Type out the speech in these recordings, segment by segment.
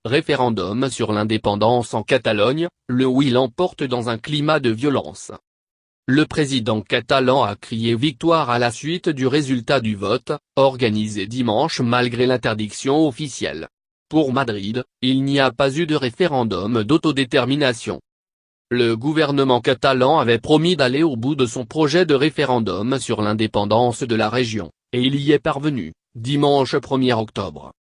référendum sur l'indépendance en Catalogne, le oui l'emporte dans un climat de violence. Le président catalan a crié victoire à la suite du résultat du vote, organisé dimanche malgré l'interdiction officielle. Pour Madrid, il n'y a pas eu de référendum d'autodétermination. Le gouvernement catalan avait promis d'aller au bout de son projet de référendum sur l'indépendance de la région, et il y est parvenu, dimanche 1er octobre.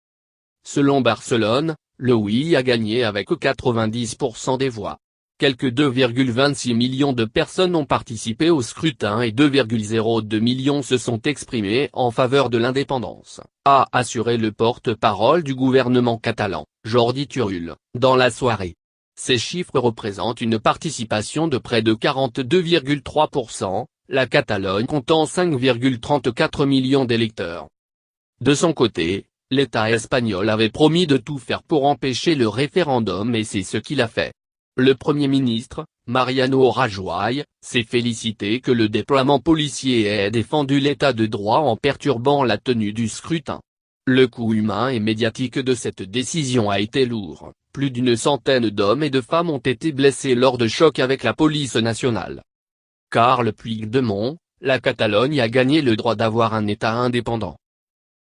Selon Barcelone, le oui a gagné avec 90% des voix. Quelques 2,26 millions de personnes ont participé au scrutin et 2,02 millions se sont exprimés en faveur de l'indépendance, a assuré le porte-parole du gouvernement catalan, Jordi Turull, dans la soirée. Ces chiffres représentent une participation de près de 42,3%, la Catalogne comptant 5,34 millions d'électeurs. De son côté, l'État espagnol avait promis de tout faire pour empêcher le référendum et c'est ce qu'il a fait. Le Premier ministre, Mariano Rajoy, s'est félicité que le déploiement policier ait défendu l'état de droit en perturbant la tenue du scrutin. Le coût humain et médiatique de cette décision a été lourd, plus d'une centaine d'hommes et de femmes ont été blessés lors de chocs avec la police nationale. Carles Puigdemont, la Catalogne a gagné le droit d'avoir un État indépendant.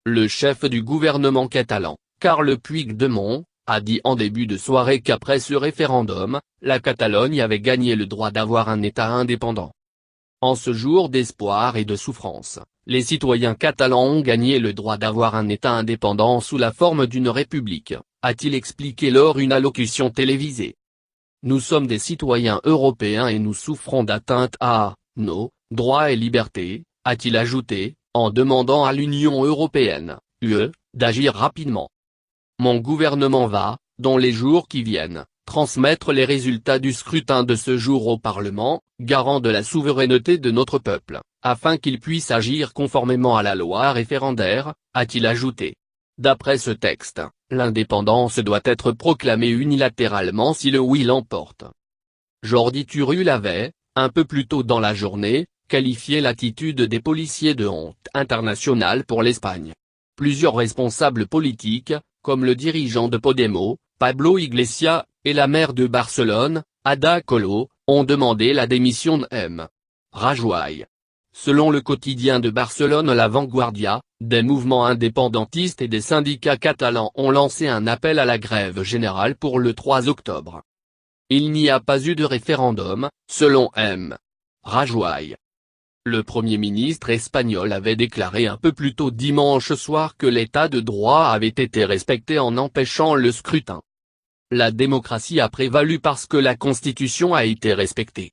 Le chef du gouvernement catalan, Carles Puigdemont, a dit en début de soirée qu'après ce référendum, la Catalogne avait gagné le droit d'avoir un État indépendant. En ce jour d'espoir et de souffrance, les citoyens catalans ont gagné le droit d'avoir un État indépendant sous la forme d'une république, a-t-il expliqué lors d'une allocution télévisée. Nous sommes des citoyens européens et nous souffrons d'atteinte à nos droits et libertés, a-t-il ajouté, en demandant à l'Union européenne, UE, d'agir rapidement. Mon gouvernement va, dans les jours qui viennent, transmettre les résultats du scrutin de ce jour au Parlement, garant de la souveraineté de notre peuple, afin qu'il puisse agir conformément à la loi référendaire, a-t-il ajouté. D'après ce texte, l'indépendance doit être proclamée unilatéralement si le oui l'emporte. Jordi Turull avait, un peu plus tôt dans la journée, qualifié l'attitude des policiers de honte internationale pour l'Espagne. Plusieurs responsables politiques, comme le dirigeant de Podemos, Pablo Iglesias, et la maire de Barcelone, Ada Colau, ont demandé la démission de M. Rajoy. Selon le quotidien de Barcelone La Vanguardia, des mouvements indépendantistes et des syndicats catalans ont lancé un appel à la grève générale pour le 3 octobre. Il n'y a pas eu de référendum, selon M. Rajoy. Le Premier ministre espagnol avait déclaré un peu plus tôt dimanche soir que l'état de droit avait été respecté en empêchant le scrutin. La démocratie a prévalu parce que la Constitution a été respectée.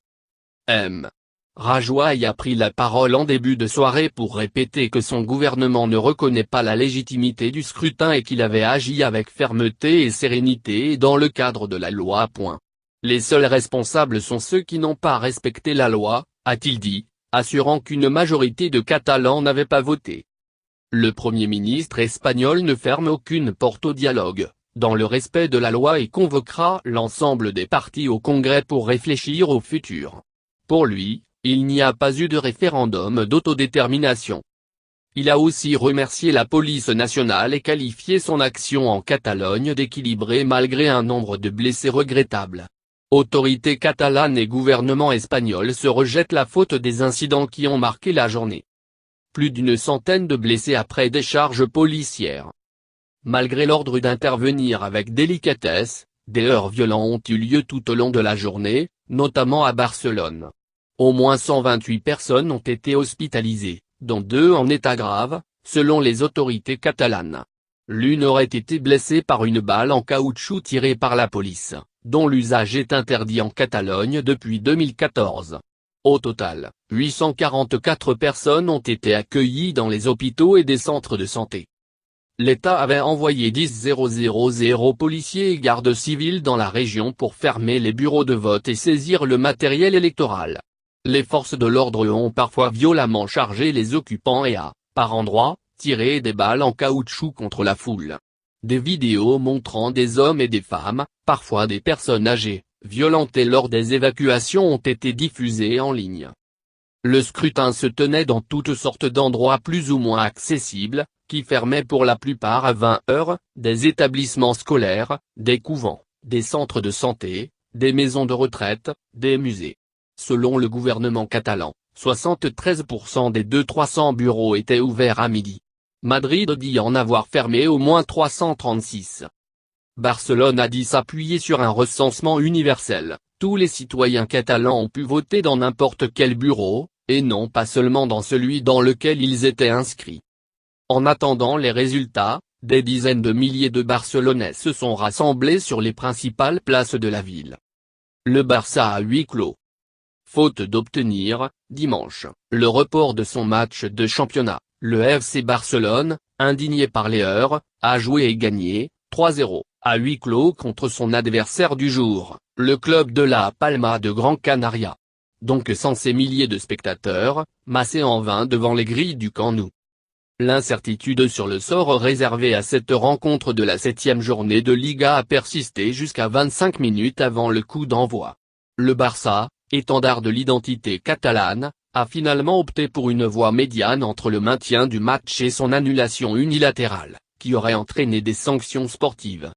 M. Rajoy a pris la parole en début de soirée pour répéter que son gouvernement ne reconnaît pas la légitimité du scrutin et qu'il avait agi avec fermeté et sérénité dans le cadre de la loi. Les seuls responsables sont ceux qui n'ont pas respecté la loi, a-t-il dit, assurant qu'une majorité de Catalans n'avait pas voté. Le Premier ministre espagnol ne ferme aucune porte au dialogue, dans le respect de la loi et convoquera l'ensemble des partis au Congrès pour réfléchir au futur. Pour lui, il n'y a pas eu de référendum d'autodétermination. Il a aussi remercié la police nationale et qualifié son action en Catalogne d'équilibrée malgré un nombre de blessés regrettable. Autorités catalanes et gouvernement espagnol se rejettent la faute des incidents qui ont marqué la journée. Plus d'une centaine de blessés après des charges policières. Malgré l'ordre d'intervenir avec délicatesse, des heurts violents ont eu lieu tout au long de la journée, notamment à Barcelone. Au moins 128 personnes ont été hospitalisées, dont 2 en état grave, selon les autorités catalanes. L'une aurait été blessée par une balle en caoutchouc tirée par la police, dont l'usage est interdit en Catalogne depuis 2014. Au total, 844 personnes ont été accueillies dans les hôpitaux et des centres de santé. L'État avait envoyé 10 000 policiers et gardes civils dans la région pour fermer les bureaux de vote et saisir le matériel électoral. Les forces de l'ordre ont parfois violemment chargé les occupants et par endroits, tiré des balles en caoutchouc contre la foule. Des vidéos montrant des hommes et des femmes, parfois des personnes âgées, violentées lors des évacuations ont été diffusées en ligne. Le scrutin se tenait dans toutes sortes d'endroits plus ou moins accessibles, qui fermaient pour la plupart à 20 heures, des établissements scolaires, des couvents, des centres de santé, des maisons de retraite, des musées. Selon le gouvernement catalan, 73% des 300 bureaux étaient ouverts à midi. Madrid dit en avoir fermé au moins 336. Barcelone a dit s'appuyer sur un recensement universel. Tous les citoyens catalans ont pu voter dans n'importe quel bureau, et non pas seulement dans celui dans lequel ils étaient inscrits. En attendant les résultats, des dizaines de milliers de Barcelonais se sont rassemblés sur les principales places de la ville. Le Barça a huis clos. Faute d'obtenir, dimanche, le report de son match de championnat, le FC Barcelone, indigné par les heures, a joué et gagné, 3-0, à huis clos contre son adversaire du jour, le club de La Palma de Gran Canaria. Donc sans ces milliers de spectateurs, massés en vain devant les grilles du Camp Nou. L'incertitude sur le sort réservé à cette rencontre de la 7e journée de Liga a persisté jusqu'à 25 minutes avant le coup d'envoi. Le Barça, étendard de l'identité catalane, a finalement opté pour une voie médiane entre le maintien du match et son annulation unilatérale, qui aurait entraîné des sanctions sportives.